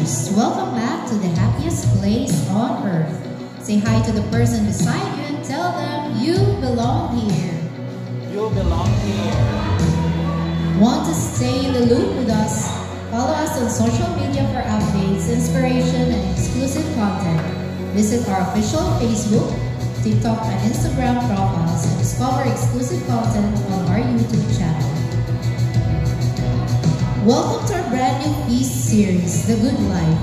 sisters, welcome back to the happiest place on earth. Say hi to the person beside you and tell them you belong here. You belong here. Want to stay in the loop with us? Follow us on social media for updates, inspiration, and exclusive content. Visit our official Facebook, TikTok, and Instagram profiles and discover exclusive content on our YouTube channel. Welcome to our brand new feast series, The Good Life.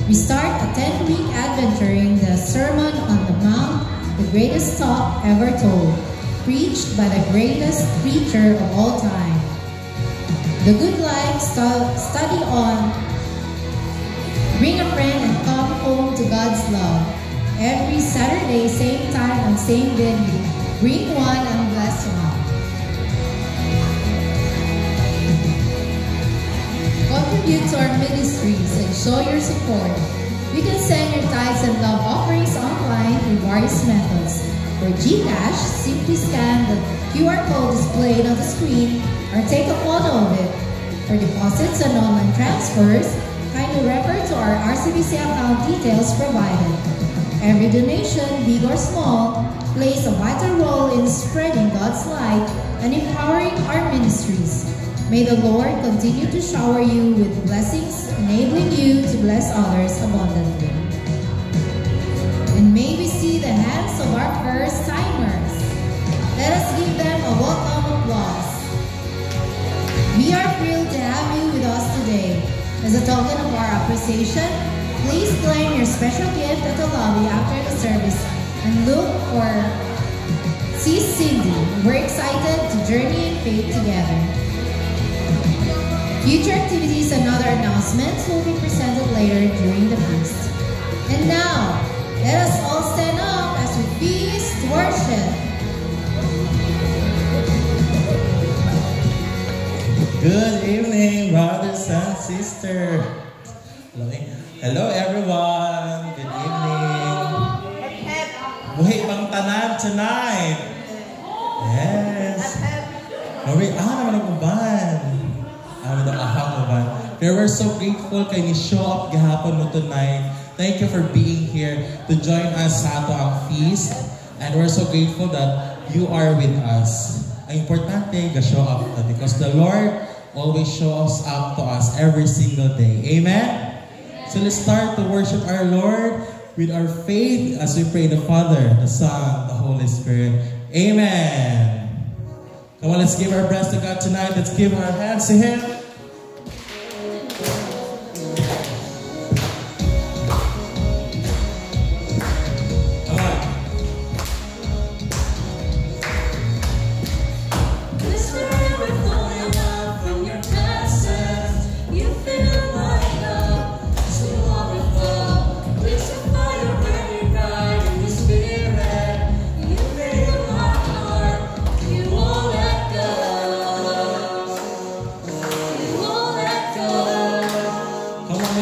We start a 10-week adventuring the Sermon on the Mount, the greatest talk ever told, preached by the greatest preacher of all time. The Good Life study on Bring a Friend and Come Home to God's Love. Every Saturday, same time and same venue. Bring one and bless one. Contribute to our ministries and show your support. You can send your tithes and love offerings online through various methods. For GCash, simply scan the QR code displayed on the screen or take a photo of it. For deposits and online transfers, kindly refer to our RCBC account details provided. Every donation, big or small, plays a vital role in spreading God's light and empowering our ministries. May the Lord continue to shower you with blessings, enabling you to bless others abundantly. And may we see the hands of our first-timers. Let us give them a welcome applause. We are thrilled to have you with us today. As a token of our appreciation, please claim your special gift at the lobby after the service and look for Sis Cindy. We're excited to journey in faith together. Future activities and other announcements will be presented later during the feast. And now, let us all stand up as we feast worship. Good evening, brothers and sisters. Hello, everyone. Good evening. Buhay bang tanan tonight? Yes. Naman ang uban. We're so grateful kay ni show up gihapon mo tonight. Thank you for being here to join us sa ato ang feast. And we're so grateful that you are with us. Ang importante, ga-show up because the Lord always shows up to us every single day. Amen? So let's start to worship our Lord with our faith as we pray the Father, the Son, the Holy Spirit. Amen. Come on, let's give our breast to God tonight. Let's give our hands to Him.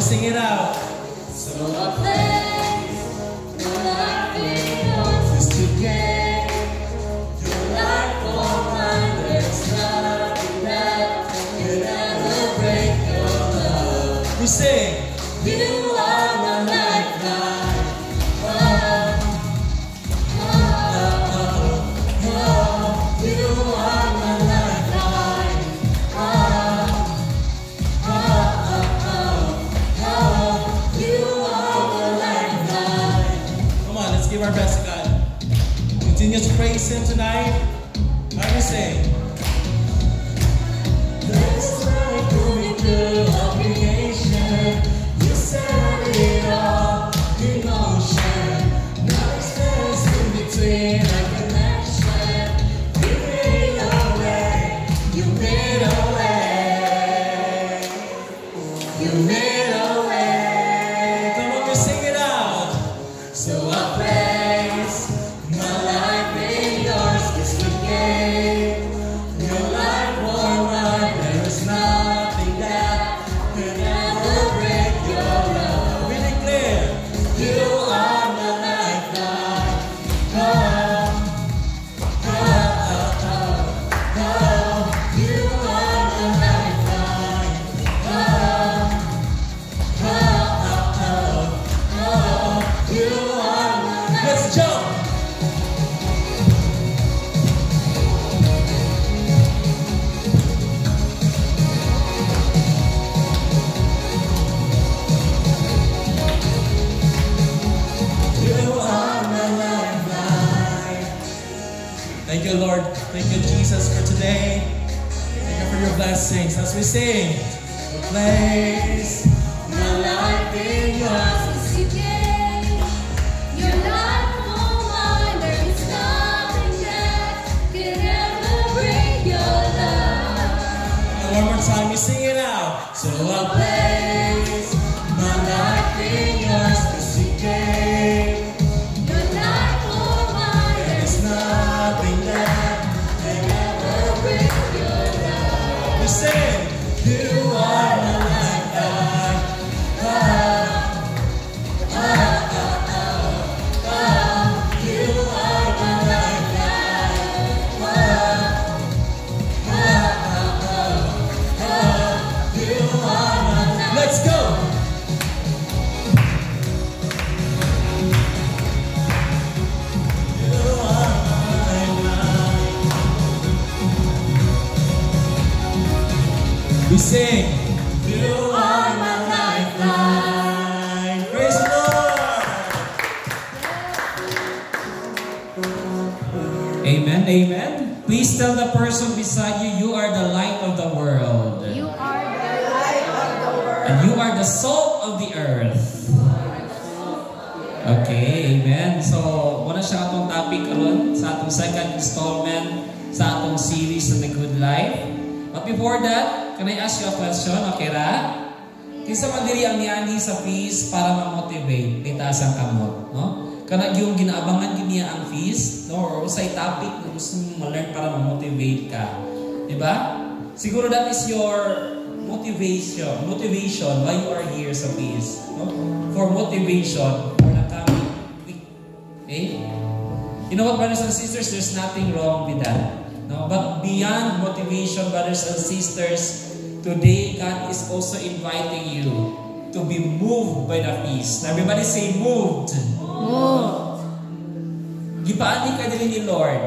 Sing it out. So a place where life is to gain. Your life all mine, there's nothing that can ever break your love. We sing. You are my lifeline. You are my lifeline. Give our best to God. Continue to praise Him tonight. How do you say? This life moving through all creation. You set it all in motion. No space in between our connection. You made a way. You made a way. You made a way. Come on, we sing it out. So I praise my life in yours is to gain. Jesus, for today. Thank you for your blessings as we sing. Place my life in yours. Your life, oh mine, there is nothing that can ever break your love. One more time, we sing it out. So I'll place my life in yours, 'cause you gave. Your life, oh mine, There is nothing that can ever break your love. we sing. You are my lifeline. You are my lifeline. Let's go. You are my lifeline. We sing. You are my lifeline. Praise the Lord. Amen, amen. Please tell the person beside you, you are the light of the world. You are the light of the world. And you are the salt of the earth. Okay, amen. So, muna siya atong topic karon sa atong second installment sa atong series on the good life. But before that, can I ask you a question? Okay ra? Kinsa man diri ang niani sa feast para ma-motivate itaas ang kamot, no? Kana yung ginaabangan gid niya ang feast, no? Or usay topic na gusto mo ma-learn para ma-motivate ka. Di ba? Siguro that is your motivation why you are here sa feast, no? For motivation for the coming week. Okay? You know what, brothers and sisters, there's nothing wrong with that. No? But beyond motivation, brothers and sisters, today God is also inviting you to be moved by the feast. Everybody say moved. Moved. Gipaani ka din ni Lord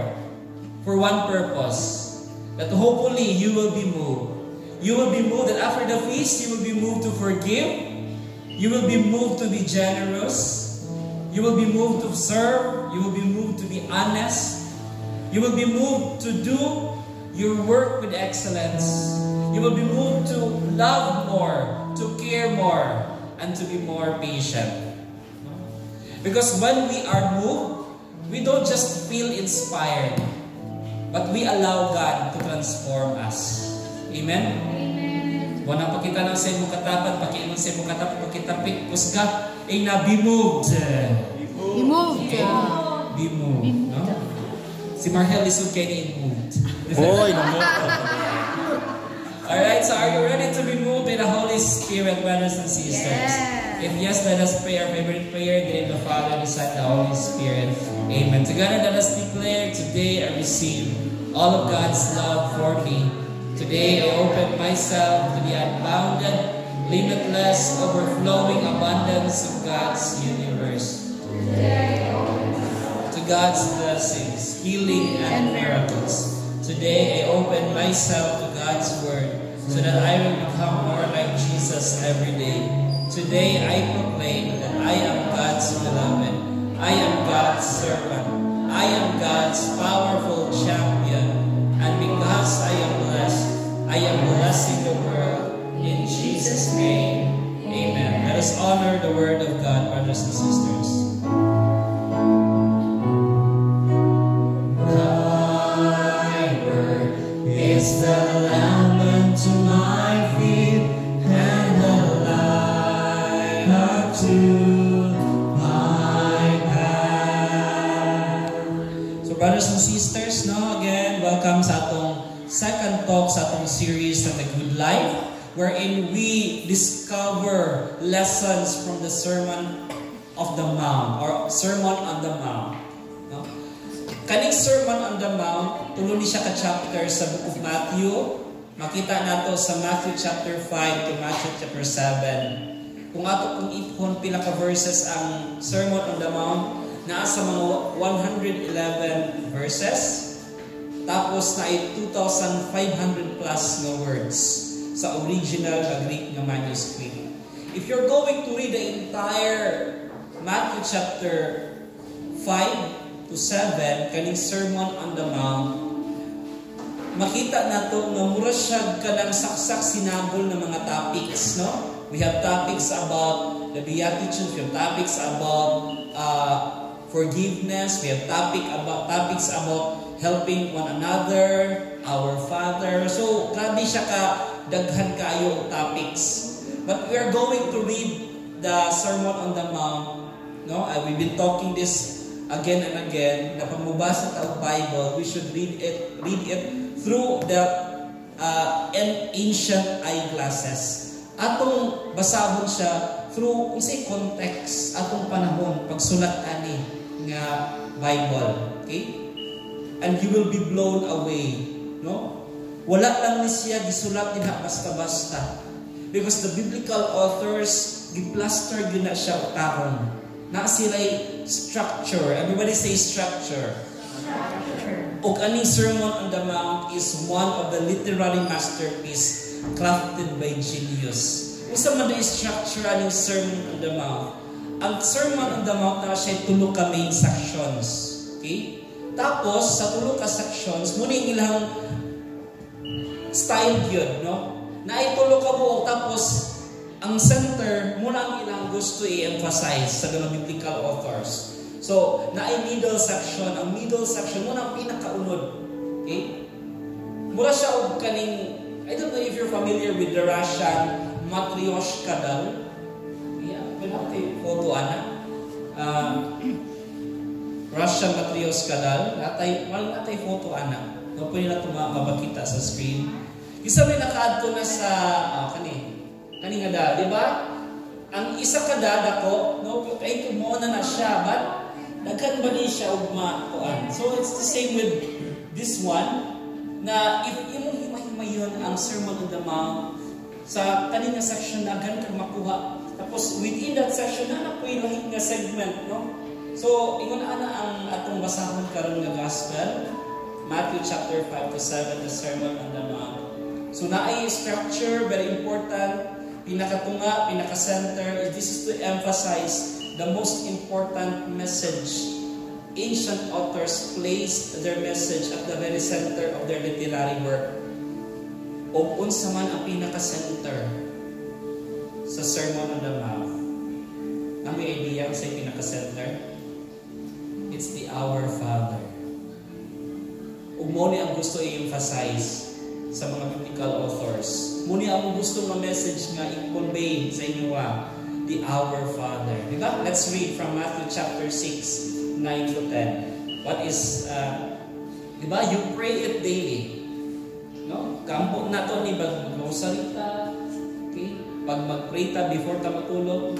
for one purpose. That hopefully you will be moved. You will be moved that after the feast, you will be moved to forgive. You will be moved to be generous. You will be moved to serve. You will be moved to be honest. You will be moved to do your work with excellence. You will be moved to love more, to care more, and to be more patient. Because when we are moved, we don't just feel inspired, but we allow God to transform us. Amen? Amen. Wala pakita ng sa imong katapat, pakiinom sa imong katapat, pakitapik, kusga, ay na be moved. Be moved. Okay? Be moved. No? Si Marhel lisod kayo ni moved. Hoy, namo. Alright, so are you ready to be moved by the Holy Spirit, brothers and sisters? Yes. If yes, let us pray our favorite prayer, in the name of the Father, the Son, and the Holy Spirit. Amen. Together, let us declare, today I receive all of God's love for me. Today, I open myself to the unbounded, limitless, overflowing abundance of God's universe. To God's blessings, healing, and miracles. Today, I open myself to God's Word so that I will become more like Jesus every day. Today, I proclaim that I am God's beloved. I am God's servant. I am God's powerful champion. And because I am blessed, I am blessing the world. In Jesus' name, amen. Let us honor the Word of God, brothers and sisters. Is the lamp unto my feet and the light unto my path. So brothers and sisters, no, again, welcome sa atong second talk sa atong series on the good life, wherein we discover lessons from the Sermon of the Mount or Sermon on the Mount. No? Kaning Sermon on the Mount, tulo ni siya ka-chapter sa book of Matthew. Makita nato sa Matthew chapter 5 to Matthew chapter 7. Kung ato kung ipon pila ka verses ang Sermon on the Mount, naa sa mga 111 verses. Tapos na ay 2,500 plus na words sa original na Greek na manuscript. If you're going to read the entire Matthew chapter 5 to 7, kaning Sermon on the Mount, makita nato nga mura siya kanang saksak sinabol ng mga topics, no? We have topics about the Beatitudes, we have topics about forgiveness, we have topics about helping one another, our Father. So, grabe siya ka daghan kayo topics. But we are going to read the Sermon on the Mount. No? We've been talking this again and again. Na pag mabasa tayo Bible, we should read it through the ancient eyeglasses. Atong basahon siya through unsay context atong panahon pagsulat ani nga Bible. Okay? And you will be blown away. No? Wala lang ni siya gisulat dinha basta-basta. Because the biblical authors giplaster gyud na siya utahon. Na sila'y structure. Everybody say structure. Og aning Sermon on the Mount is one of the literary masterpiece crafted by genius. Usa man na structure aning Sermon on the Mount. Ang Sermon on the Mount na siya tulo ka main sections. Okay? Tapos sa tulo ka sections muna ilang style gyud, no? Naitulo ka mo tapos ang center muna ang ilang gusto i-emphasize sa mga biblical authors. So, naay middle section. Ang middle section muna ang pinakaunod. Okay? Mura siya og kaning, I don't know if you're familiar with the Russian Matryoshka doll. Yeah, pwede photo ana. Russian Matryoshka doll. Natay photo ana. No, pwede na ito mabakita sa screen. Isa may nakaadto na sa kani nga da, di ba? Ang isa ka dako, no, kay mo na siya, but daghan ba ni siya og makuan. So it's the same with this one na if imong himay-himayon ang Sermon on the Mount sa kani nga section na agad kag makuha. Tapos within that section na napoy lahi nga segment, no? So ingon ana ang atong basahon karon nga gospel, Matthew chapter 5 to 7, the Sermon on the Mount. So naay structure, very important. Pinakatunga, pinaka-center. This is to emphasize the most important message. Ancient authors placed their message at the very center of their literary work. O unsa man ang pinaka-center sa Sermon on the Mount. Ang may idea sa pinaka-center? It's the Our Father. Ug mo ni ang gusto i-emphasize sa mga biblical authors. Muni ang gusto ng message nga i-convey sa inyo the Our Father. Diba? Let's read from Matthew chapter 6, 9 to 10. What is, diba? You pray it daily. No? Kampo na to ni mag-rosarita. Okay? Pag mag-pray ta before ta matulog.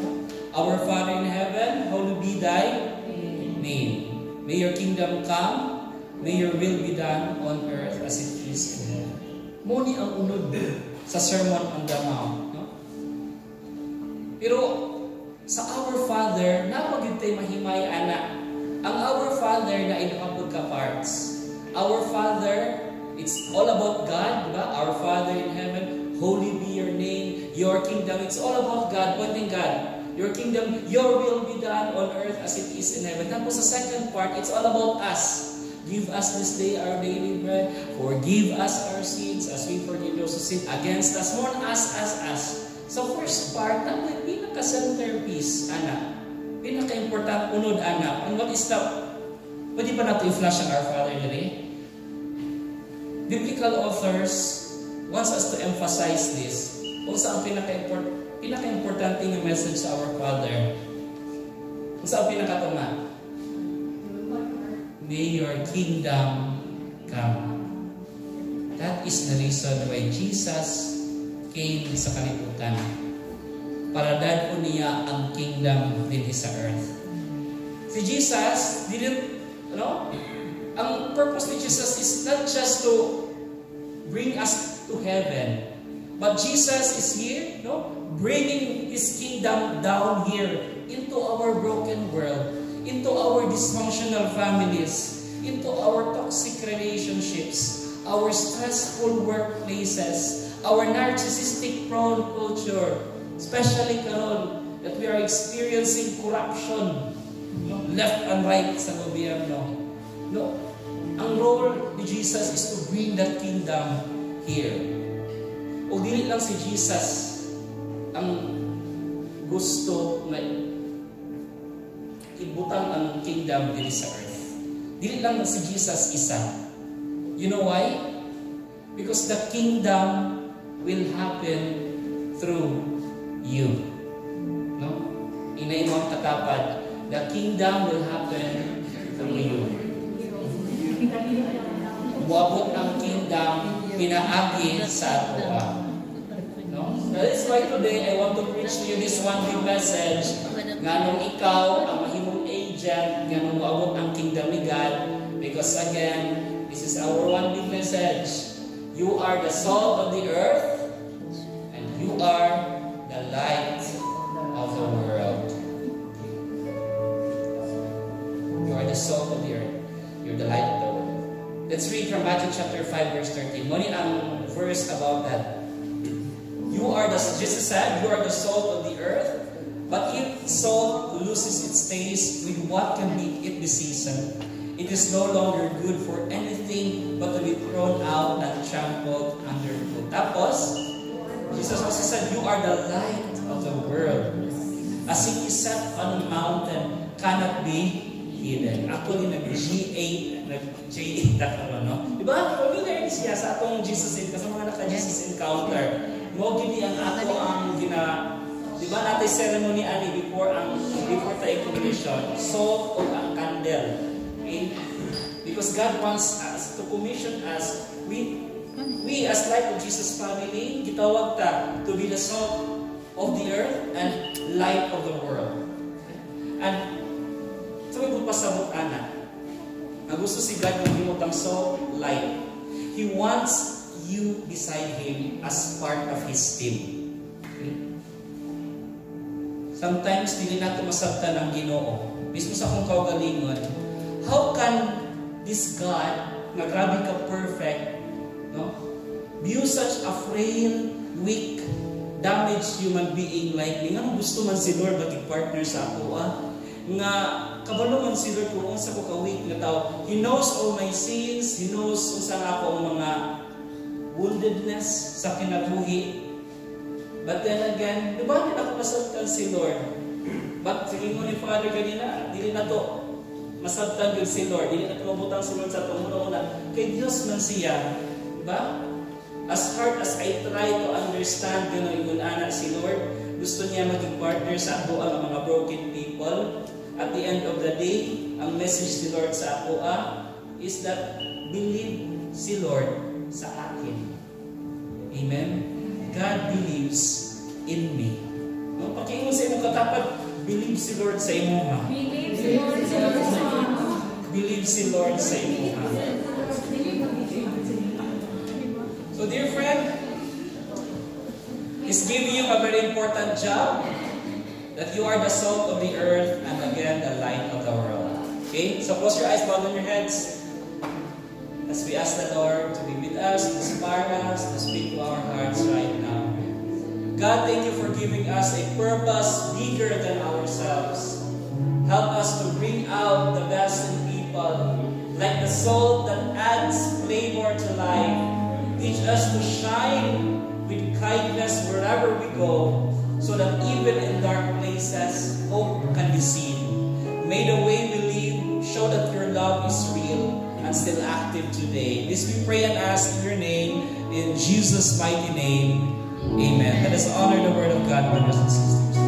Our Father in heaven, hallowed be thy name. May your kingdom come. May your will be done on earth as it is in heaven. Muni ang unod sa Sermon on the Mount. No? Pero sa Our Father, napagid tayo mahimay, ana. Ang Our Father na inakapod ka parts. Our Father, it's all about God. Diba? Our Father in heaven, holy be your name, your kingdom. It's all about God, pointing God. Your kingdom, your will be done on earth as it is in heaven. Tapos sa second part, it's all about us. Give us this day our daily bread. Forgive us our sins as we forgive those who sin against us. More us. So first part, ang pinaka-centerpiece, anak. Pinaka-important, unod, anak. And what is the... Pwede ba natin i-flash ang Our Father dali? Biblical authors wants us to emphasize this. Kung saan pinaka-importante ng message sa Our Father. Kung saan pinakatunga? May your kingdom come. That is the reason why Jesus came sa kalibutan. Para dadpo niya ang kingdom din sa earth. Si Jesus didn't, ang purpose ni Jesus is not just to bring us to heaven, but Jesus is here, bringing His kingdom down here into our broken world, into our dysfunctional families, into our toxic relationships, our stressful workplaces, our narcissistic prone culture, especially karon that we are experiencing corruption left and right sa gobyerno. No. ang role ni Jesus is to bring that kingdom here. O dili lang si Jesus ang gusto na ibutang ang kingdom dili sa earth. Dili lang si Jesus isa. You know why? Because the kingdom will happen through you. No? Inaimang katapad, the kingdom will happen through you. Muabot ang kingdom pinaagi sa ato. No? That is why today I want to preach to you this one big message. Nganong ikaw ang mahimong agent, nganong muabot ang kingdom ni God. Because again, this is our one big message. You are the salt of the earth, and you are the light of the world. You are the salt of the earth. You're the light of the world. Let's read from Matthew chapter 5, verse 13. Muna ang verse about that. Jesus said, you are the salt of the earth, but if salt loses its taste, with what can make it be seasoned? It is no longer good for anything but to be thrown out and trampled underfoot. Tapos, Jesus also said, you are the light of the world. A city set on a mountain cannot be hidden. Actually, nag-J8 na karon, no? Diba? Familiar niya siya sa atong Jesus sa mga naka-Jesus encounter. Mo gini ang ato ang diba natin ceremony ani before tayo commission. Salt o ang candle. Okay? Because God wants us to commission us. We as light of Jesus family, gitawag ta to be the salt of the earth and light of the world. And sabi ko pasabot ana. Ang gusto si God ng himutang salt, light. He wants you beside Him as part of His team. Okay? Sometimes, hindi natin masabtan ang Ginoo. Mismo sa akong kaugalingon, how can this God, na grabe ka perfect, no? View such a frail, weak, damaged human being like me? Nga gusto man si Lord batik partner sa ako, nga kabalo man si Lord kung unsa ko ka-weak nga tao. He knows all my sins. He knows unsa nga ako ang mga woundedness sa kinabuhi. But then again, di ba din ako masabtan si Lord? But sige mo ni Father kanina, dili na to masabtan yun si Lord. Dili na to mabutang si Lord sa itong una. Kay Diyos man siya. Di ba? As hard as I try to understand gano'n yung anak si Lord, gusto niya maging partner sa ako ang mga broken people. At the end of the day, ang message ni Lord sa ako is that believe si Lord sa akin. Amen? God believes in me. No? Pakiingon sa imong katapat, believe si Lord sa imo ha. Believe si Lord sa imo ha. Believe si Lord sa imo ha. So dear friend, He's giving you a very important job, that you are the salt of the earth and again the light of the world. Okay? So close your eyes, bow down your heads. As we ask the Lord to be with us, to inspire us, to speak to our hearts right now. God, thank you for giving us a purpose bigger than ourselves. Help us to bring out the best in people, like the salt that adds flavor to life. Teach us to shine with kindness wherever we go, so that even in dark places, hope can be seen. May the way we live show that your love is real and still active today. This we pray and ask in your name, in Jesus' mighty name. Amen. Let us honor the word of God, brothers and sisters.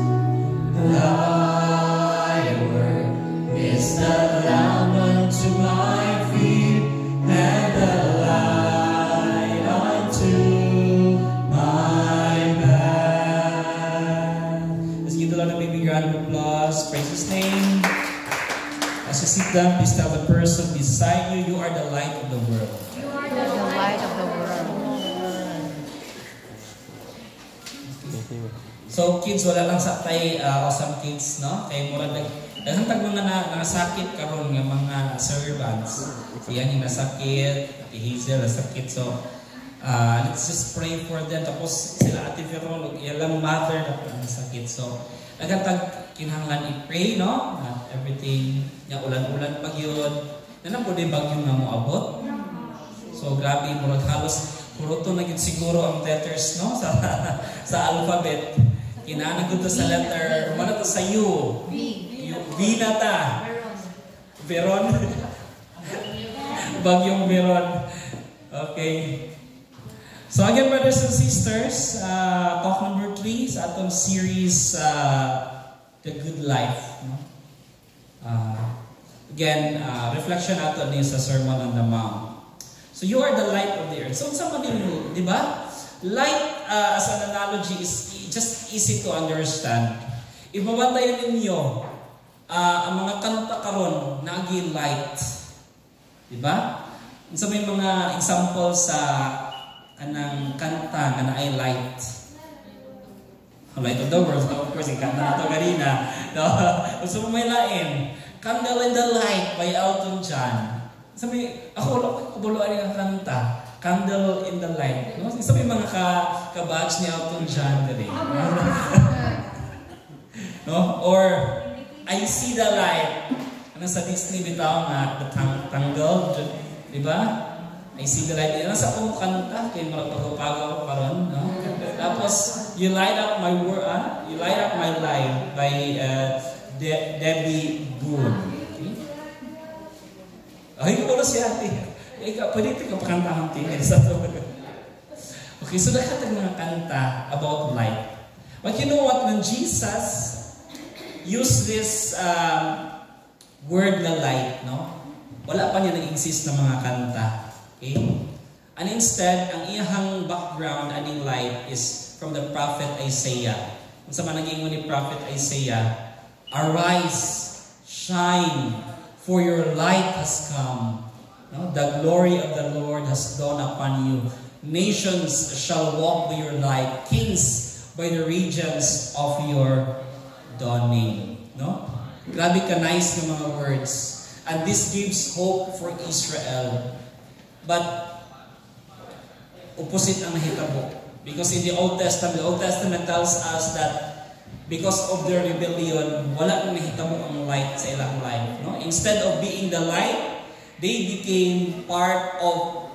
Thy word is the lamp unto my feet and the light unto my path. Let's give the Lord a big round of applause. Praise His name. As you sit down, please tell the person beside you, you are the light of the world. You are the light of the world. So kids, wala lang sa tay o some kids, no? Kay mura daghang tag mga nasakit karon nga mga servants. Siya yung nasakit, Ate Hazel nasakit. So let's just pray for them. Tapos sila Ate Veron, ilang mother na nasakit. So daghang tag kinahanglan i-pray, no? Everything, yung ulan-ulan pag yun. Nanang po din bagyo nga mo abot. So grabe, murag halos puro to naging siguro ang letters, no? Sa alphabet. Kinanagod to sa letter, umano to sa U. V na ta. Veron. Bagyong Veron. Okay. So again, brothers and sisters, talk number 3 sa atong series, The Good Life. No? Again, reflection nato ni sa Sermon on the Mount. So you are the light of the earth. So sa manino, di ba? Light as an analogy is just easy to understand. Ibabantayan ninyo ang mga kanta karon nagi light. Di ba? Sa may mga example sa anang kanta na ay light. Light of the world, of course, yung kanta na ito kanina. No? So may lain. Candle in the Light by Elton John. Sabi, ako kabuluan yung kanta. Candle in the Light. No? Sabi mga ka-batch ni Elton John dali. No? Or, I See the Light. Ano sa Disney bitaw nga, The Tangled. Diba? I See the Light. Ano sa akong kanta? Kaya marapagaw-pagaw pa ron. No? Tapos, You Light Up My World, You Light Up My Life by Debbie Boone. Okay? Ay, ko siya ate. Pwede ito kapakantahan tingin sa to. Okay, so nakatag mga kanta about light. But you know what? When Jesus used this word na light, no? Wala pa niya nag-exist na mga kanta. Okay? And instead, ang iyahang background, aning light, is from the prophet Isaiah. Kung sa managing ni prophet Isaiah, Arise, shine, for your light has come. No? The glory of the Lord has dawned upon you. Nations shall walk by your light, kings by the regions of your dawning. No? Grabe ka nice ng mga words. And this gives hope for Israel. But opposite ang nahitabo. Because in the Old Testament tells us that because of their rebellion, wala nang nahitabo ang light sa ilang life. No? Instead of being the light, they became part of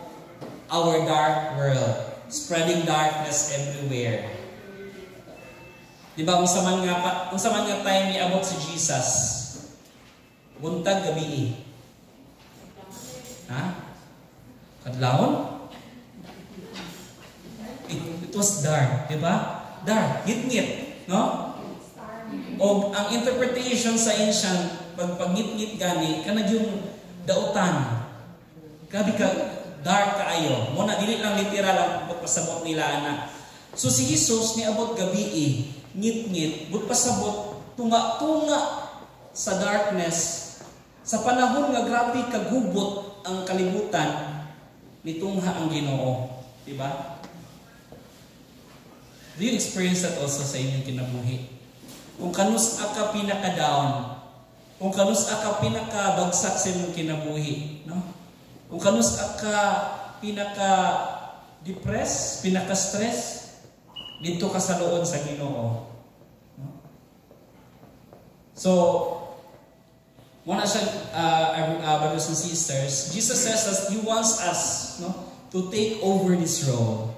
our dark world, spreading darkness everywhere. Diba, kung sa mga time ni abot si Jesus, buntag gabi. Ha? Kadlawon? It was dark, diba? Dark, ngit-ngit, no? O ang interpretation sa ancient, pag-ngit-ngit gani, kanag yung dautan. Grabe ka, dark kaayo. Muna, dili lang literal ang pasabot nila, anak. So si Jesus, niabot gabi, ngit-ngit, pasabot, tunga-tunga sa darkness. Sa panahon nga grabe kagubot ang kalibutan, nitungha ang Ginoo. Diba? Do you experience that also sa inyong kinabuhi? Kung kanus ka pinaka-down, kung kanus ka pinaka-bagsak sa inyong kinabuhi, no? Kung kanus ka pinaka-depress, pinaka-stress, dito ka sa loob sa Ginoo. No? So, muna siya, brothers and sisters, Jesus says that He wants us, no, to take over this role,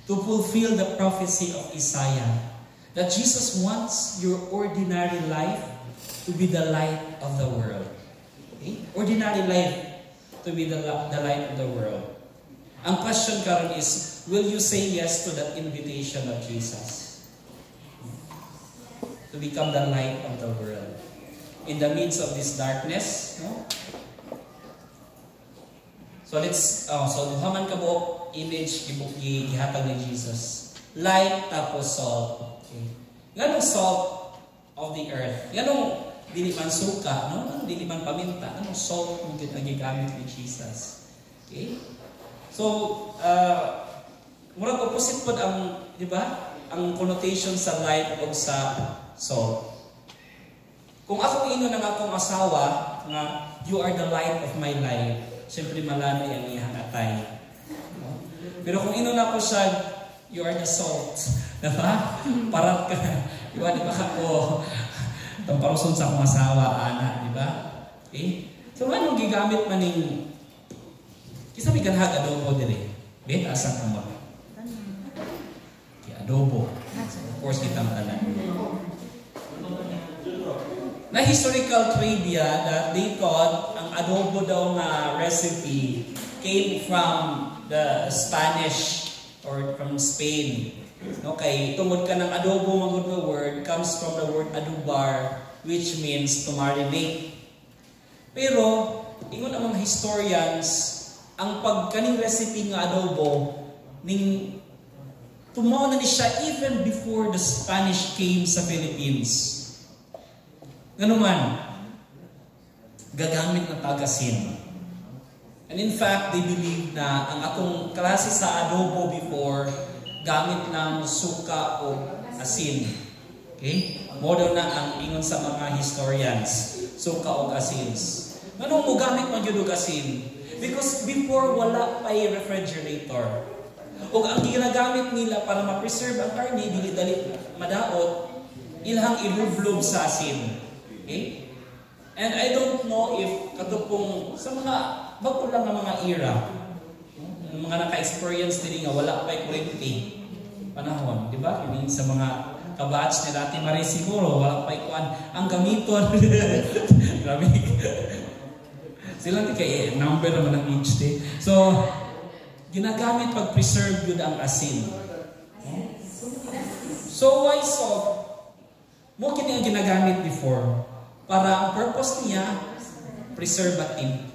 to fulfill the prophecy of Isaiah. That Jesus wants your ordinary life to be the light of the world. Okay? Ordinary life to be the light of the world. Ang question karon is, will you say yes to that invitation of Jesus? To become the light of the world. In the midst of this darkness, no? So duhaman ka buok image gihatag ni Jesus. Light tapos salt. Okay. Ganong salt of the earth. Ganong dili man suka, no? Dili man paminta. Ganong salt ang gigamit ni Jesus. Okay? So, murag opposite po ang, di ba? Ang connotation sa light o sa salt. Kung ako ino ng akong asawa nga, you are the light of my life, siyempre malanay ang iyang atay. No? Pero kung ino na ko siya, you are the salt. Diba? Parat ka. Diba? Di ba ako, tamparuson sa akong asawa, anak, di ba? Okay? So anong gigamit man ning kisa may kanhag adobo dire? Bet asa ka mo? Adobo. Of course kita matalan. Na historical trivia that they thought ang adobo daw na recipe came from the Spanish or from Spain. No, kay tungod ka ng adobo magud nga word comes from the word adubar which means to marinate. Pero ingon ang mga historians ang pagkaning recipe nga adobo ning tumaw na ni siya even before the Spanish came sa Philippines. Ngano man, gagamit ng tagasin. And in fact, they believe na ang atong klase sa adobo before, gamit ng suka o asin. Okay? Model na ang ingon sa mga historians, suka o asins. Ngano mo gamit man yun og asin? Because before, wala pa refrigerator. O ang ginagamit nila para ma-preserve ang karne, dili-dali madaot, ilhang ilublob sa asin. Okay? And I don't know if katupong sa mga bago lang ng mga era, mga naka-experience din nga wala pa kuryente panahon, di ba? I mean, sa mga kabatch ni Dati Marie siguro, wala pa ikuan ang gamiton. Grabe. Sila di kay number naman ng age day. So, ginagamit pag-preserve yun ang asin. So, why salt? Mo kini ang ginagamit before. Para ang purpose niya, preservative.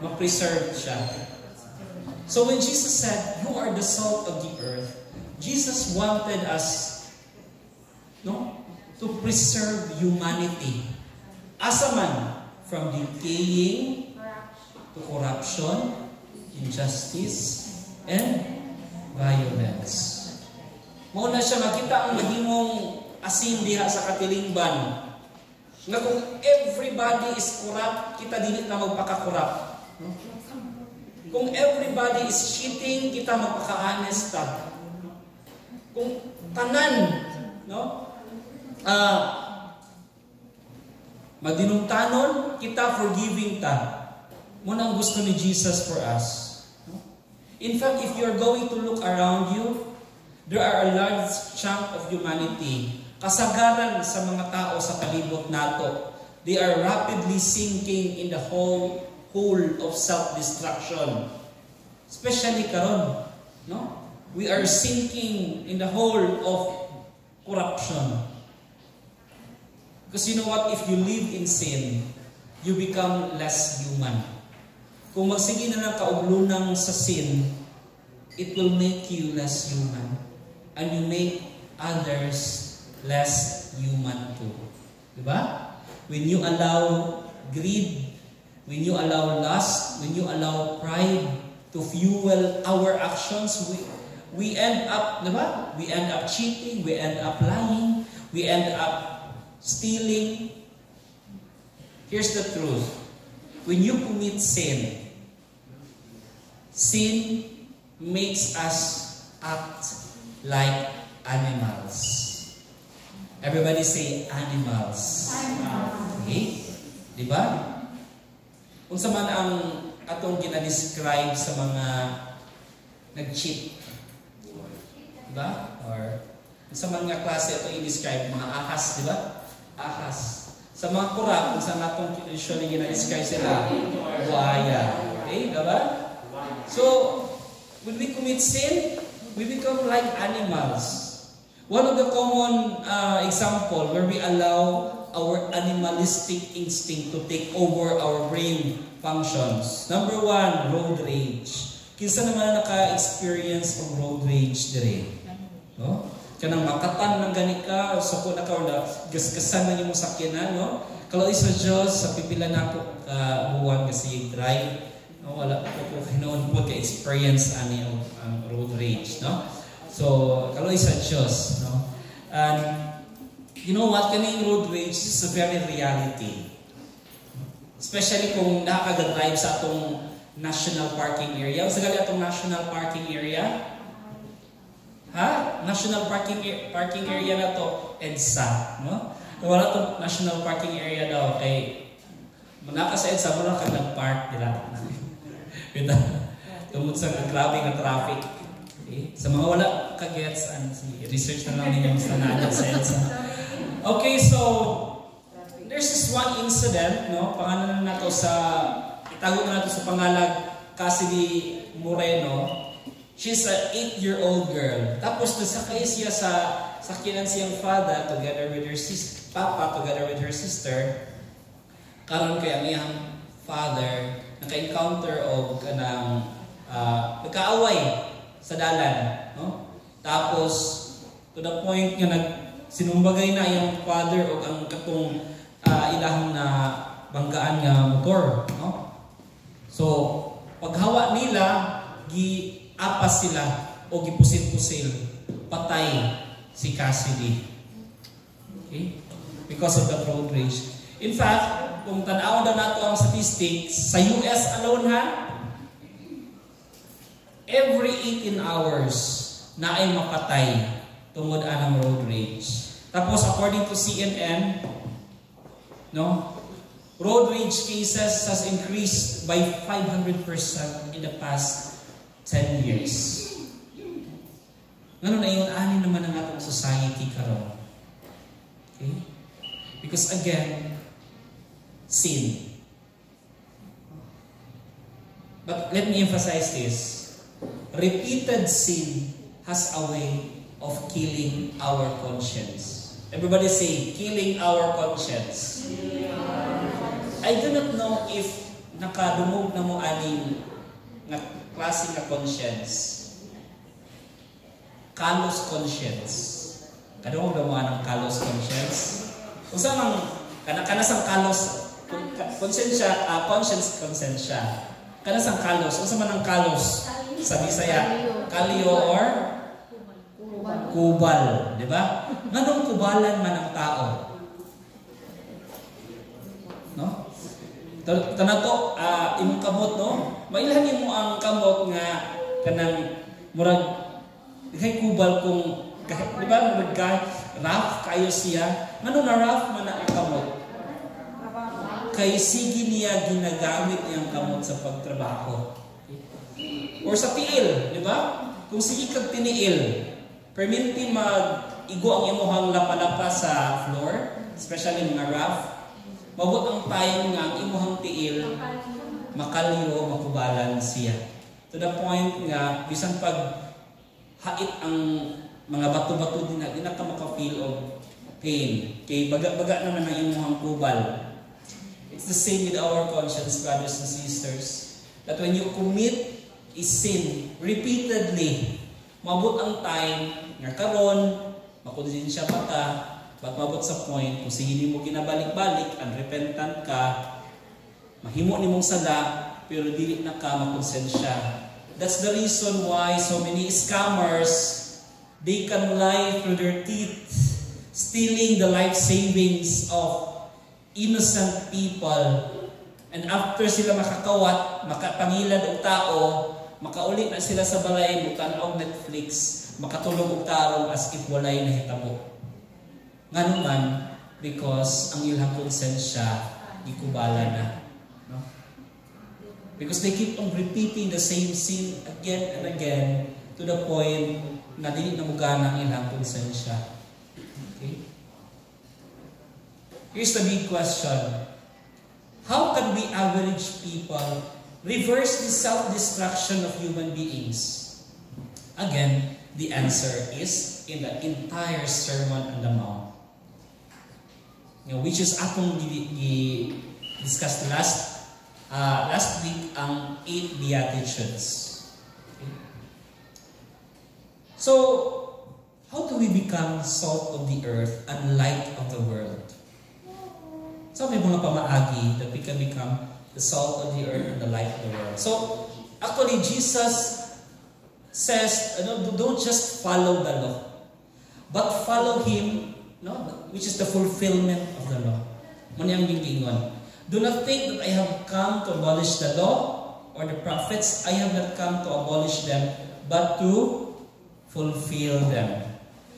Ma-preserve siya. So when Jesus said, "You are the salt of the earth," Jesus wanted us to preserve humanity. Asa man, from decaying to corruption, injustice, and violence. Mauna siya makita ang mahimong asin diha sa katilingban. Nga kung everybody is corrupt, kita dili na magpaka-corrupt. Kung everybody is cheating, kita magpaka-honest ta. Kung tanan, madinungtanon, kita forgiving ta. Muna ang gusto ni Jesus for us. In fact, if you're going to look around you, there are a large chunk of humanity. Kasagaran sa mga tao sa palibot nato, they are rapidly sinking in the hole of self-destruction. Especially karon, no? We are sinking in the hole of corruption. Because you know what? If you live in sin, you become less human. Kung magsige na ng kauglunang sa sin, it will make you less human. And you make others less human too. Diba? When you allow greed, when you allow lust, when you allow pride to fuel our actions, we end up, diba? We end up cheating, we end up lying, we end up stealing. Here's the truth. When you commit sin, sin makes us act like animals. Everybody say animals. Okay? Diba? Kung sa man ang atong ginadescribe sa mga nag-cheat. Diba? Or sa man nga klase ito i-describe, mga ahas, diba? Ahas. Sa mga kurap, kung sa natong usually ginadescribe sila, buhaya. Okay? Diba? So, when we commit sin, we become like animals. One of the common example where we allow our animalistic instinct to take over our brain functions. Number one, road rage. Kinsa naman naka-experience ng road rage dire? No? Kanang makatan ng gani ka, so ko na ka na gasgasan na imong sakyanan, no? Kalau isa Dios sa pipila nako buwan kasi drive, no? Wala ko hinoon po ka experience ani ang road rage, no? So, kalau isa Diyos, no? And, you know what? Kaning road rage is a very reality. Especially kung nakaka-drive sa atong national parking area. Sa gali atong national parking area? Ha? National parking area na to, EDSA, no? Wala itong national parking area daw, kay Manakasaid sa mura kag nag-park dila. Kita. Tungod sa grabe nga traffic. Okay? Sa mga wala ka-gets, research na lang ninyo sa naanan sa EDSA. Okay, so there's this one incident, no? Pangalan na to sa itago na nato sa pangalag Cassidy Moreno. She's a 8-year-old girl. Tapos nasakay siya sa sakinan siyang father together with her papa together with her sister. Karon kay ang iyang father naka-encounter og kanang nagkaaway sa dalan, no? Tapos to the point nga sinumbagay na iyang father og ang katong ilahang na banggaan nga motor, no? So paghawa nila giapas sila o gipusil-pusil, patay si Cassidy. Okay? Because of the road rage. In fact, kung tanaw daw nato ang statistics, sa US alone ha, every 18 hours na ay mapatay tungod anang road rage. Tapos according to CNN, no, road rage cases has increased by 500% in the past 10 years. Ngano na yung ani naman ang atong society karon. Okay? Because again, sin. But let me emphasize this. Repeated sin has a way of killing our conscience. Everybody say, killing our conscience. I do not know if nakadungog na mo aning nga klase nga conscience. Callous conscience. Kadungog na mo anang callous conscience. Usa mang kanasang callous consensya, consensya. Kanasang callous, usa man ang callous sa Bisaya, kalyo or kubal, di ba? Nganong kubalan man ang tao? No? Tanato, imong kamot, no? Mailhan mo ang kamot nga kanang murag kay kubal kung di ba rough kayo siya. Ngano na rough man ang kamot? Kay sige niya ginagamit niyang kamot sa pagtrabaho. Or sa tiil, di ba? Kung sige kag tiniil, perminti mag-igo ang imuhang lapa-lapa sa floor, especially mga rough, mabot ang time nga ang imuhang tiil, makalyo, makubalan siya. To the point nga, bisan pag hait ang mga bato-bato din na, di na ka maka-feel of pain. Kay baga-baga naman ang imuhang kubal. It's the same with our conscience, brothers and sisters. That when you commit a sin repeatedly, mabot ang time nga karon makonsensya pa ka, but mabot sa point kung sige mo ginabalik-balik, unrepentant ka, mahimo nimong sala, pero dili na ka makonsensya. That's the reason why so many scammers, they can lie through their teeth, stealing the life savings of innocent people. And after sila makakawat, makapangilad og tao, makaulit na sila sa balay, mutanaw Netflix, makatulog og tarong as if walay nahitabo. Ngano man, because ang ilang konsensya gikubala na. No? Because they keep on repeating the same sin again and again to the point na dili na mugana ang ilang konsensya. Okay? Here's the big question. How can we average people reverse the self-destruction of human beings? Again, the answer is in the entire Sermon on the Mount. Which is atong discussed last week ang 8 Beatitudes. Okay. So, how do we become salt of the earth and light of the world? So, may mga pamaagi that we can become the salt of the earth and the light of the world. So, actually, Jesus says, don't just follow the law, but follow Him, no, which is the fulfillment of the law. Muna ang gingingon. Do not think that I have come to abolish the law or the prophets. I have not come to abolish them, but to fulfill them.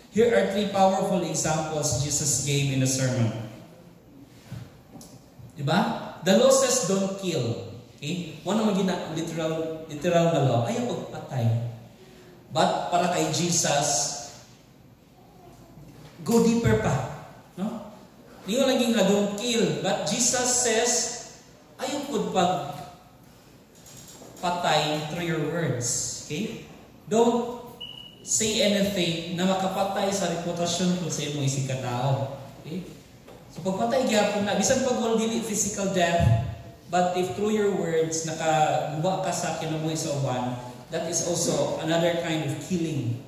Here are 3 powerful examples Jesus gave in the sermon. Diba? The law says don't kill. Okay? One naman literal na law, ayaw pagpatay. But para kay Jesus, go deeper pa. No? Hindi ko naging na don't kill. But Jesus says, ayaw po patay through your words. Okay? Don't say anything na makapatay sa reputasyon kung sa imong isig katao. Okay? So pagpatay gyapon na, bisan pag wala dili physical death, but if through your words nakaguba ka sa kinabuhi sa uban, that is also another kind of killing.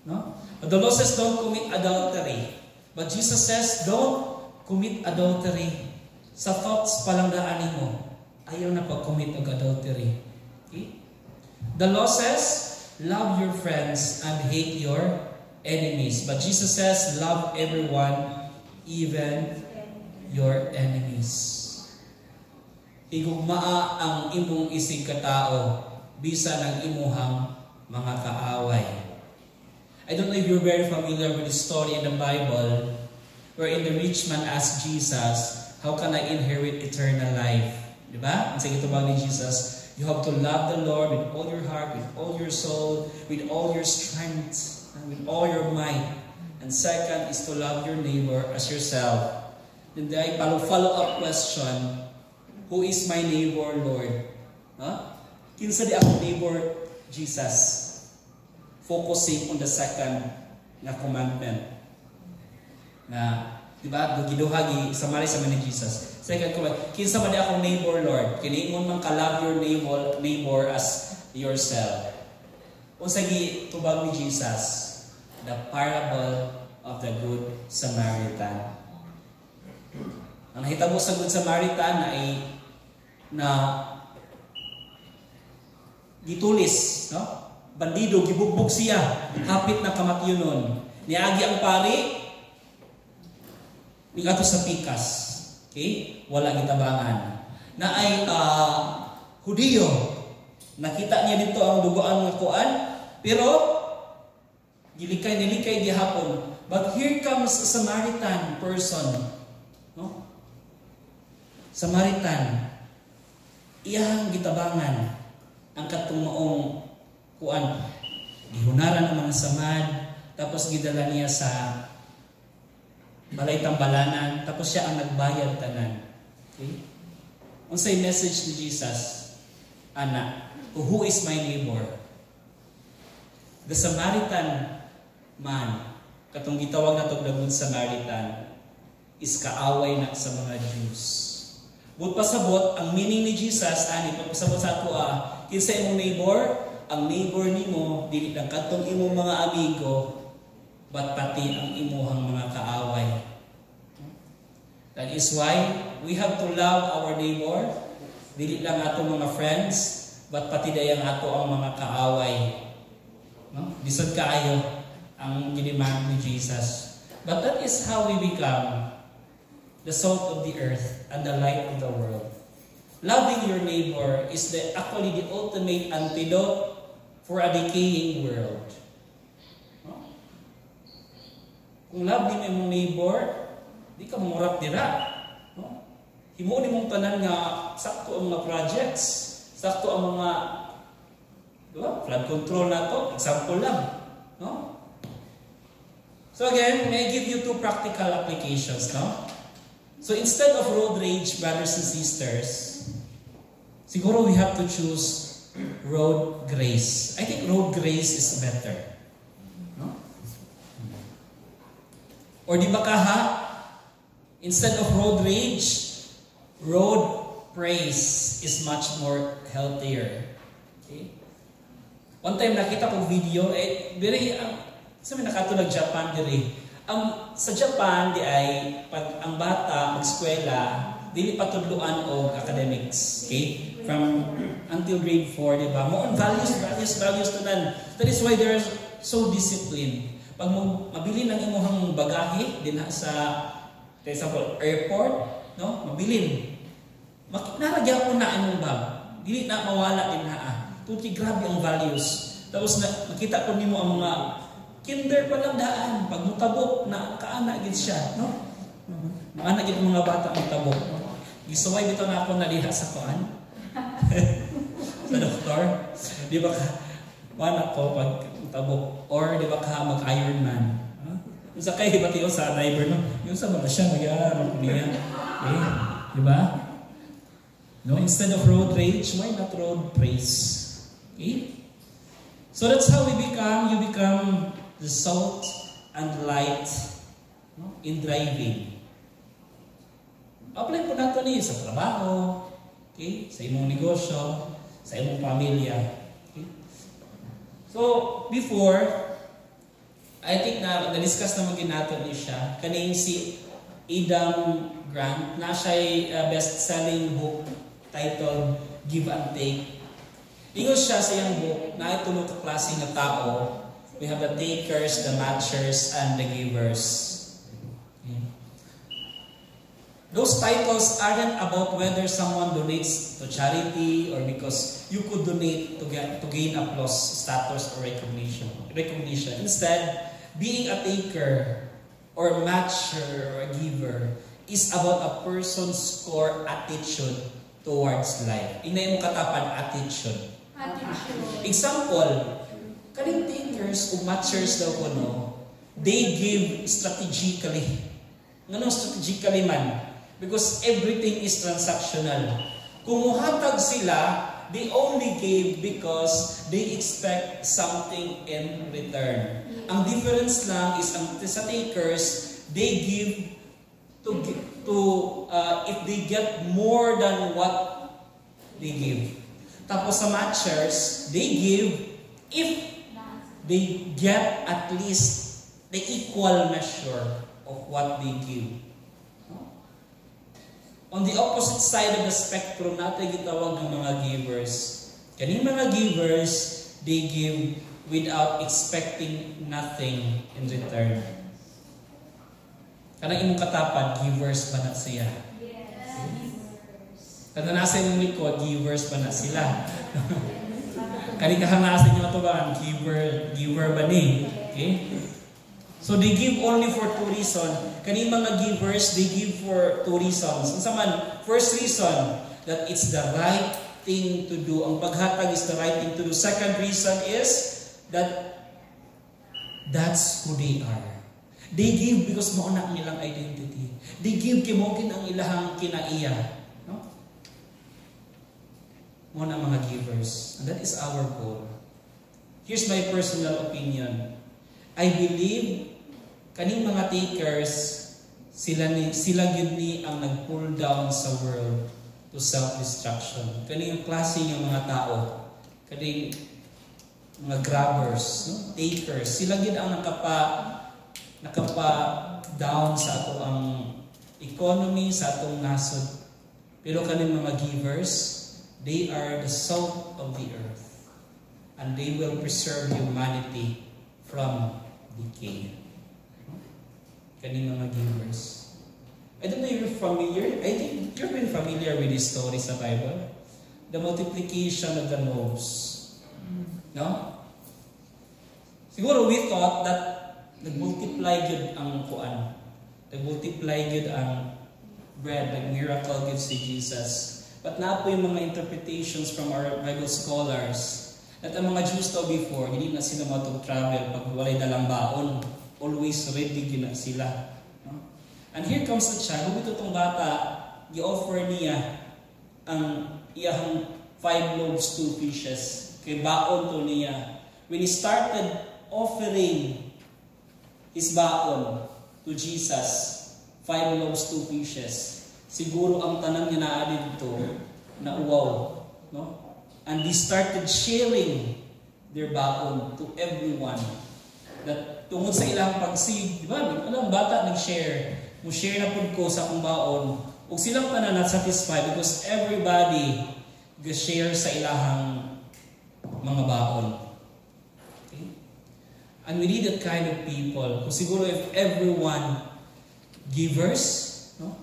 No? But the law says don't commit adultery. But Jesus says don't commit adultery. Sa thoughts palang daanin mo, ayaw na pag-commit og adultery. Okay? The law says love your friends and hate your enemies. But Jesus says love everyone, even your enemies. Higugmaa ang imong isig katao bisan ang imuhang mga kaaway. I don't know if you're very familiar with the story in the Bible wherein the rich man asked Jesus, how can I inherit eternal life? Diba? Ang sige tubag ni Jesus, you have to love the Lord with all your heart, with all your soul, with all your strength, and with all your might. And second is to love your neighbor as yourself. Then there ay follow-up question, who is my neighbor, Lord? Huh? Kinsa di ako neighbor, Jesus? Focusing on the second na commandment. Na, di ba, giduhagi, samari sa ni Jesus. Second commandment, kinsa man di akong neighbor, Lord? Kiniingon man ka love your neighbor as yourself. Unsagi tubag ni Jesus, the parable of the Good Samaritan. Ang nahitabo sa Good Samaritan ay na gitulis, no? Bandido, gibugbog siya, hapit na kamatyonon. Niagi ang pari, nigato sa pikas. Okay? Wala gitabangan. Na ay Hudiyo, nakita niya dito ang dugoan ng kuan, pero nilikay di hapon. But here comes a Samaritan person. No? Samaritan. Iyang gitabangan ang katumaong kuan. Gihunaran ang mga samad, tapos gidala niya sa balay tambalanan, tapos siya ang nagbayad tanan. Okay? Unsay message ni Jesus? Ana, who is my neighbor? The Samaritan man, katong gitawag na tog the Good Samaritan, is kaaway na sa mga Jews. But pasabot, ang meaning ni Jesus, pagpasabot sa ato, kinsa imong neighbor, ang neighbor nimo, dili lang katong imong mga amigo, but pati ang imuhang mga kaaway. That is why we have to love our neighbor, dili lang ato mga friends, but pati dayang ato ang mga kaaway. No? Lisod kaayo ang ginimang ni Jesus. But that is how we become the salt of the earth and the light of the world. Loving your neighbor is actually the ultimate antidote for a decaying world. No? Kung love din mong neighbor, di ka murap dira. No? Himo ni mong tanan nga sakto ang mga projects, sakto ang mga flood control na to, example lang. No? So again, may I give you two practical applications, no? So instead of road rage, brothers and sisters, siguro we have to choose road grace. I think road grace is better. No? Or di ba kaha? Instead of road rage, road praise is much more healthier. Okay? One time nakita kong video, sa may nakatulag Japan diri. Sa Japan, di ay, pag ang bata mag-eskwela, dili patudluan og academics. Okay? From until grade 4, di ba? Mo on values tanan. That is why they're so disciplined. Pag mabilin ang imuhang bagahe din sa, for example, airport, no? Mabilin. Naragyan ko na imong bag. Dili na mawala din na. Tuti grabe ang values. Tapos nakita ko nimo ang mga kinder pa lang daan, pag mutabok na kaana gid siya, no? Maana gid mga bata mutabok. Gisuway bitaw na ako naliha sa kuan. Sa doktor. Di ba ka, wala ko pag tabok. Or di ba ka mag-Ironman. Yung sa kayo, batiyo sa driver, no? Yung sa mga siya, mag-aaral ko niya. Okay? Di ba? No, instead of road rage, why not road praise? Okay? So that's how we become, you become the salt and light, no? In driving. Apply po nato ni sa trabaho, okay? Sa imong negosyo, sa imong pamilya. Okay? So, before, I think na-discuss naman natin ni siya. Kaning si Adam Grant, na siya'y best-selling book titled Give and Take. Ingon siya sa iyang book na itulog ka klase na tao. We have the takers, the matchers, and the givers. Okay. Those titles aren't about whether someone donates to charity or because you could donate to gain applause, status, or recognition. Instead, being a taker or matcher or a giver is about a person's core attitude towards life. Inay mo katapan, attitude. Example, kaning takers o matchers daw ko, no, they give strategically. Ngano strategically man? Because everything is transactional. Kung muhatag sila, they only gave because they expect something in return. Ang difference lang is sa takers, they give if they get more than what they give. Tapos sa matchers, they give if they get at least the equal measure of what they give. On the opposite side of the spectrum, natin gitawag ng mga givers. Kaning mga givers, they give without expecting nothing in return. Kanang imong katapan, givers ba na siya? Kada nasa imong likod, givers ba na sila? Kani kahanasan nyo ito ba? Giver ba ni? Okay? So they give only for two reasons. Kani mga givers, they give for two reasons. Unsa man, first reason, that it's the right thing to do. Ang paghatag is the right thing to do. Second reason is that that's who they are. They give because mauna ang ilang identity. They give kimogin ang ilahang kinaiya. No? Mauna mga givers. And that is our goal. Here's my personal opinion. I believe kaning mga takers, sila yun ni ang nag-pull down sa world to self-destruction. Kaning klase ng mga tao, kaning mga grabbers, no? Takers, sila yun ang nakapa-down sa ato ang economy, sa atong nasod. Pero kaning mga givers, they are the salt of the earth. And they will preserve humanity from decay. Kaning mga givers. I don't know if you're familiar. I think you've been familiar with this story sa Bible. The multiplication of the loaves. No? Siguro we thought that nag-multiply yun ang kuan. Nag-multiply yun ang bread, like miracle gives si Jesus. But na po yung mga interpretations from our Bible scholars that ang mga Jews daw before, hindi na sila matag-travel pag walay dalang baon. Always ready gina sila. No? And here comes the child. Kung ito itong bata, i-offer niya ang iyahang 5 loaves, 2 fishes. Kay baon to niya. When he started offering his baon to Jesus, 5 loaves, 2 fishes, siguro ang tanang niya na dito na wow. No? And they started sharing their baon to everyone. That tungod sa ilang pagsig, di ba? Ano ang bata nag-share? Mo-share na po ko sa akong baon. Ug silang tanan satisfied because everybody ga-share sa ilahang mga baon. Okay? And we need that kind of people. Kung siguro if everyone givers, no?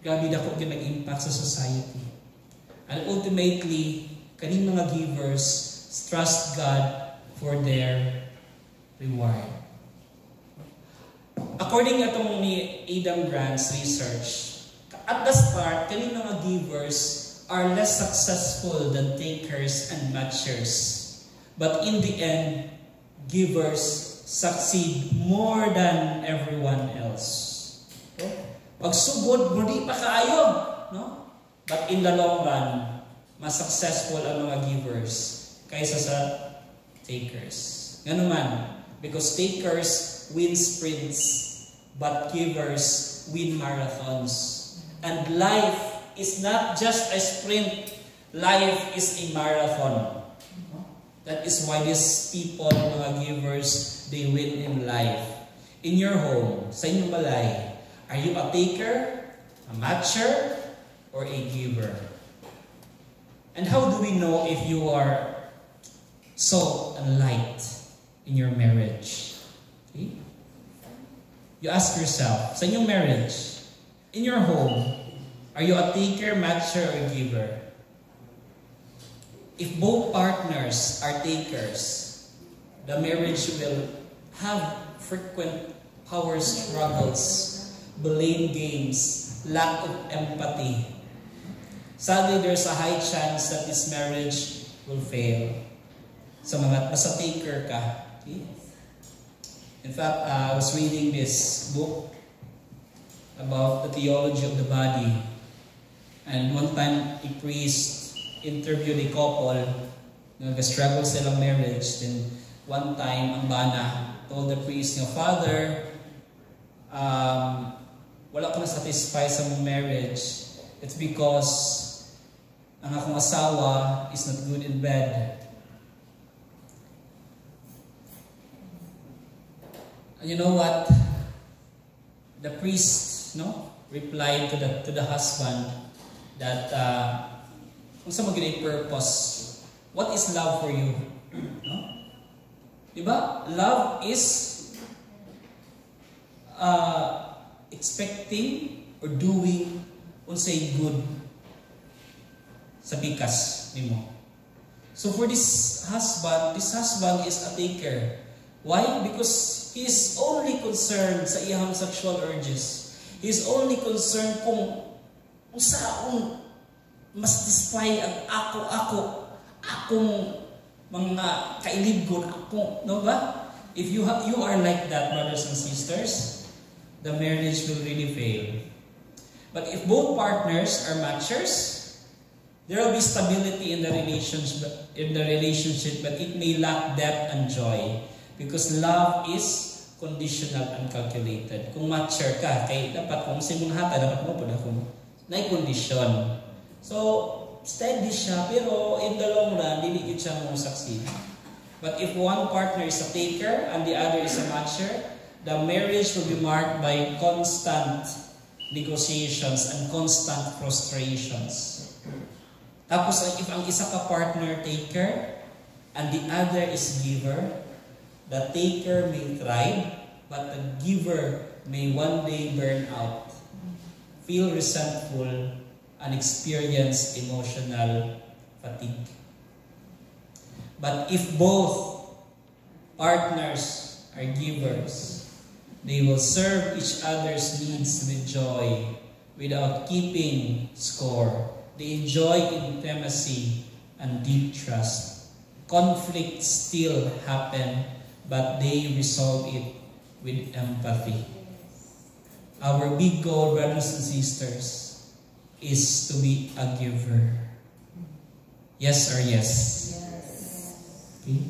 Grabe dako gyud nag-impact sa society. And ultimately, kaning mga givers trust God for their reward. According atong ni Adam Grant's research, at the start, kani mga givers are less successful than takers and matchers. But in the end, givers succeed more than everyone else. Pag sugod, hindi pa kaayo. No? But in the long run, mas successful ang mga givers kaysa sa takers. Ganun man. Because takers win sprints, but givers win marathons. And life is not just a sprint. Life is a marathon. That is why these people, mga givers, they win in life. In your home, sa inyong balay, are you a taker, a matcher, or a giver? And how do we know if you are salt and light in your marriage? Okay? You ask yourself, sa inyong marriage, in your home, are you a taker, matcher, or giver? If both partners are takers, the marriage will have frequent power struggles, blame games, lack of empathy. Sadly, there's a high chance that this marriage will fail. Sa mga nasa taker ka. Okay? In fact, I was reading this book about the theology of the body. And one time, a priest interviewed a couple, nag-struggle silang marriage. Then, one time, ang bana told the priest, Father, wala ko na-satisfy sa mong marriage. It's because ang akong asawa is not good in bed. And you know what? The priest, replied to the husband that kung sa magiging purpose, what is love for you? No? Diba? Love is expecting or doing unsay good sa bikas nimo. So for this husband is a taker. Why? Because he is only concerned sa iyang sexual urges. He is only concerned kung usaon mas satisfy ang akong mga kailigon ako, no ba? If you are like that, brothers and sisters, the marriage will really fail. But if both partners are matchers, there will be stability in the relationship, but it may lack depth and joy because love is conditional and calculated. Kung matcher ka, kay dapat kung simong hata, dapat mo po na kung na-condition. So, steady siya, pero in the long run, hindi siya mo succeed. But if one partner is a taker and the other is a matcher, the marriage will be marked by constant negotiations and constant frustrations. Tapos, if ang isa ka partner taker and the other is giver, the taker may thrive, but the giver may one day burn out, feel resentful, and experience emotional fatigue. But if both partners are givers, they will serve each other's needs with joy without keeping score. They enjoy intimacy and deep trust. Conflicts still happen, but they resolve it with empathy. Our big goal, brothers and sisters, is to be a giver. Yes or yes? Yes. Okay.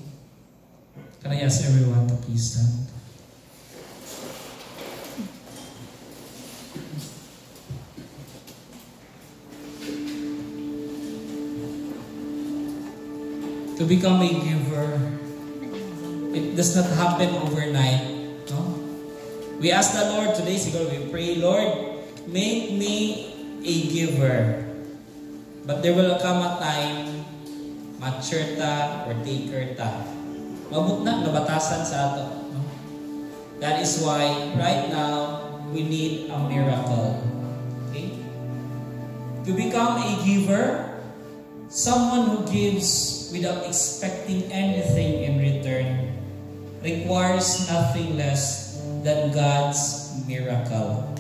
Can I ask everyone to please stand? To become a giver, it does not happen overnight. No? We ask the Lord today, siguro we pray, Lord, make me a giver. But there will come a time, matcher ta or taker ta. Mabuk na, nabatasan sa ato. No? That is why, right now, we need a miracle. Okay? To become a giver, someone who gives without expecting anything in return requires nothing less than God's miracle.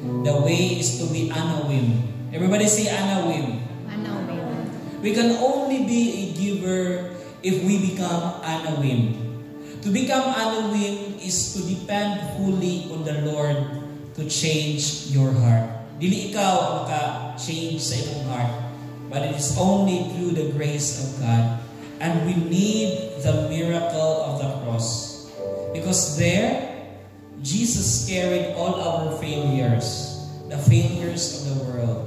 The way is to be Anawim. Everybody say Anawim. We can only be a giver if we become Anawim. To become Anawim is to depend fully on the Lord to change your heart. Dili ikaw maka-change sa iyong heart, but it is only through the grace of God. And we need the miracle of the cross. Because there, Jesus carried all our failures, the failures of the world,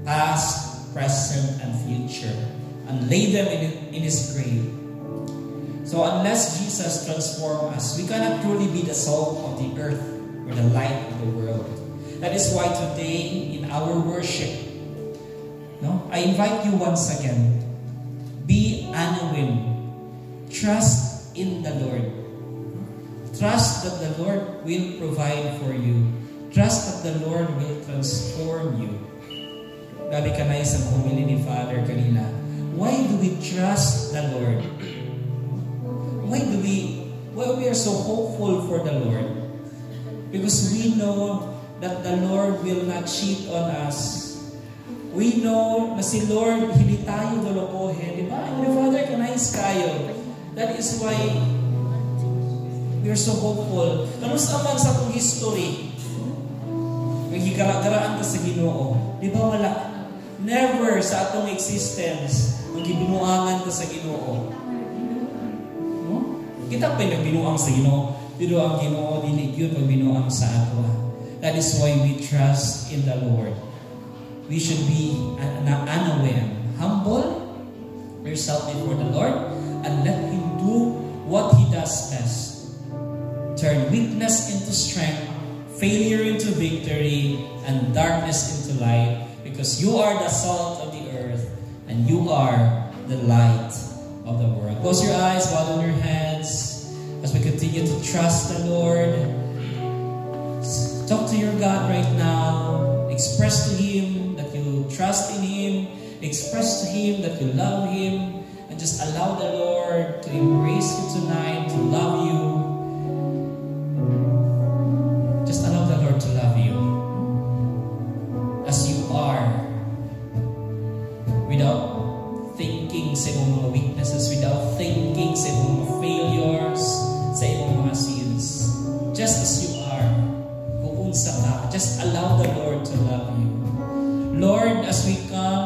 past, present, and future, and laid them in His grave. So unless Jesus transforms us, we cannot truly be the salt of the earth or the light of the world. That is why today in our worship, I invite you once again, be Anawim. Trust in the Lord. Trust that the Lord will provide for you. Trust that the Lord will transform you. Gabi ka na isang humili ni Father kanina. Why do we trust the Lord? Why we are so hopeful for the Lord? Because we know that the Lord will not cheat on us. We know na si Lord hindi tayo lolokohin. Diba? Ni Father kanais kayo. That is why we are so hopeful. Ano sa man sa itong history? Nagigara-garaan ka sa Ginoo. Diba wala? Never sa atong existence magibinuangan ka sa Ginoo. Kita pa'y nagbinuang sa Ginoo. Pero ang Ginoo, dili yun pagbinuang sa ato. That is why we trust in the Lord. We should be Anawim. Humble yourself before the Lord and let Him do what He does best. Turn weakness into strength, failure into victory, and darkness into light. Because you are the salt of the earth and you are the light of the world. Close your eyes, bow down your heads as we continue to trust the Lord. Talk to your God right now. Express to Him that you trust in Him. Express to Him that you love Him. And just allow the Lord to embrace you tonight, to love you. Just allow the Lord to love you as you are, without thinking sa iyong mga weaknesses, without thinking sa iyong mga failures, sa iyong mga sins. Just as you are, kung unsa ka, just allow the Lord to love you. Lord, as we come,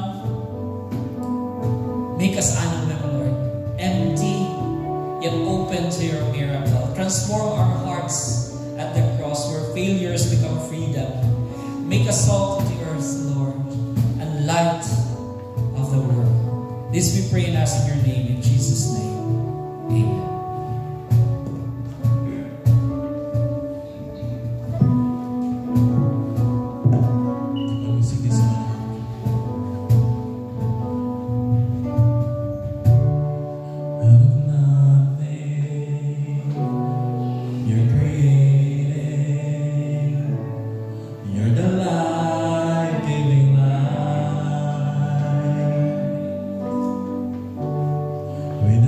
make us Anawim, Lord. Empty, yet open to your miracle. Transform our hearts at the cross where failures become freedom. Make us salt of the earth, Lord, and light of the world. This we pray and ask in your name, in Jesus' name. Amen. When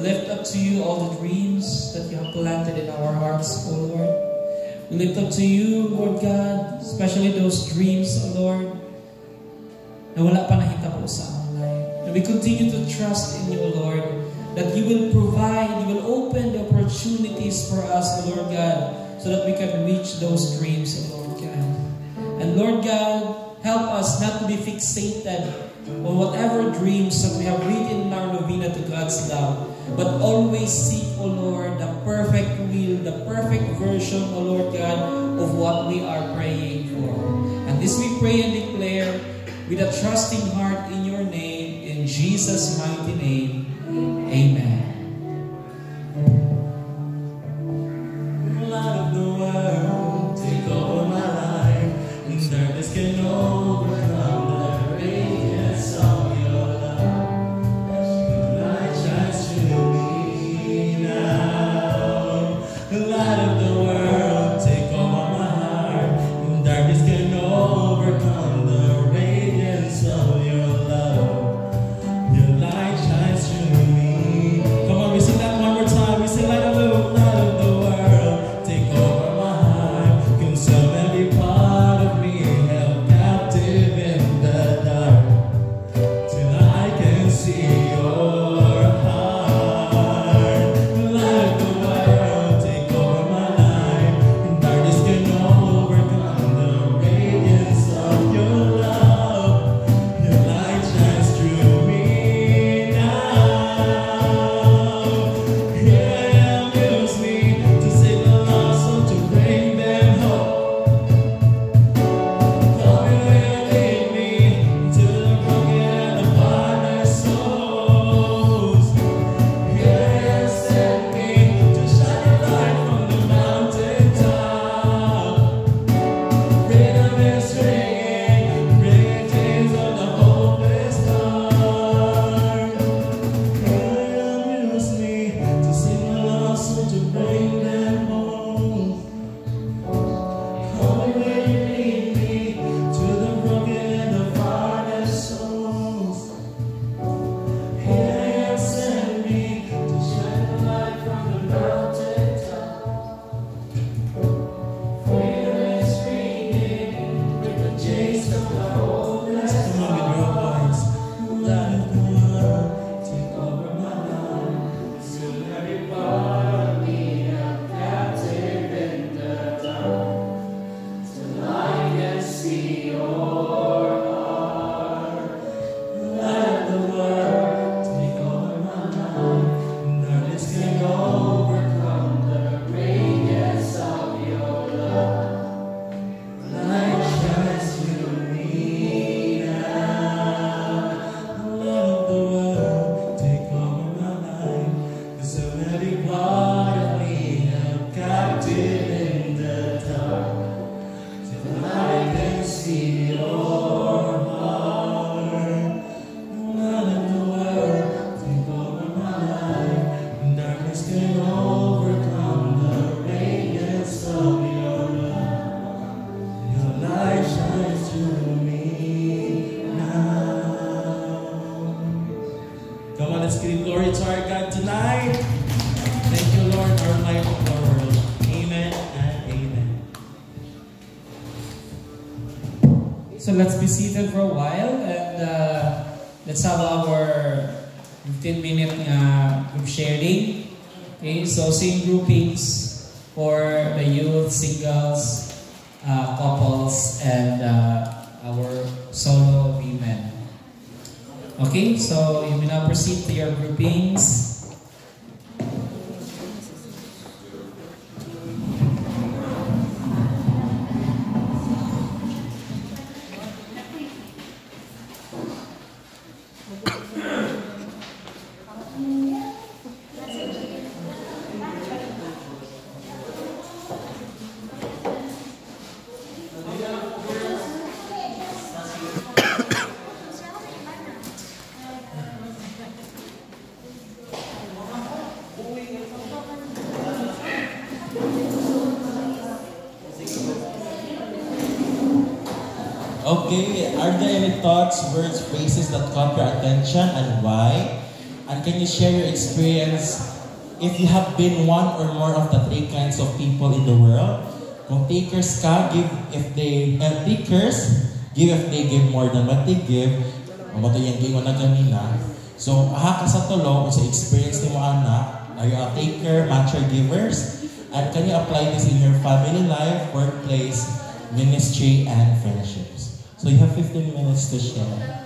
lift up to you all the dreams that you have planted in our hearts, O Lord. We lift up to you, Lord God, especially those dreams, O Lord, na wala pa nakita po sa aming life. And we continue to trust in you, O Lord, that you will provide, you will open the opportunities for us, O Lord God, so that we can reach those dreams, O Lord God. And Lord God, help us not to be fixated on whatever dreams that we have written in our novena to God's love, but always seek, O Lord, the perfect will, the perfect version, O Lord God, of what we are praying for. And this we pray and declare with a trusting heart in your name, in Jesus' mighty name. Amen. Light of the world, take over my life, and darkness can overcome the radiance of your love. The light shines through me now. The light of the world, take over my heart, and darkness can overcome the radiance of your love. Your light shines through me. Come on, we sing that one more time. We sing light of the world. Take over my heart, consume every part of me, held captive in the dark, till I can see your heart. Light of the world, take over my life, and darkness can overcome the radiance of your love. Your light shines through me now. Here I am, use me to save the lost soul, to bring them home. Come and lead me to the broken and the partner souls. Here I am, send me to shine a light from the mountain top. Freedom is ringing, bringing tears of the hopeless heart. Here I am, use me to sing a lost soul, to bring them home. Come and lead me to the broken and the farthest souls. Here I am, send me to shine a light from the mountain top. Freedom is ringing, with the chains of the hopeless heart. Come on, with your voice. Light of the world, take over my life. Soon every part of me held captive in the dark, till I can see your heart. Light of the world, take over my life, and darkness can overcome the radiance of your love. Light shines through me now. Light of the world, take over my life, 'cause of every part of me held captive in the dark, till I can see your heart. Light of the world, take over my life, and darkness can overcome the radiance of your love. Your light shines through me now. Come on, let's give glory to our God tonight. Thank you, Lord, our light of the world. Amen and amen. So let's be seated for a while and let's have our 15-minute group sharing. Okay, so same groupings for the youth, singles, couples, and our solo women. Okay, so you may now proceed to your groupings. Okay, are there any thoughts, words, phrases that caught your attention and why? And can you share your experience if you have been one or more of the three kinds of people in the world? Kung takers ka, give if they give more than what they give. Mato yung gingon na ganina. So, aha ka sa tulo, kung sa experience ni mo anak, are you a taker, matcher, givers? And can you apply this in your family life, workplace, ministry, and friendships? So you have 15 minutes to share.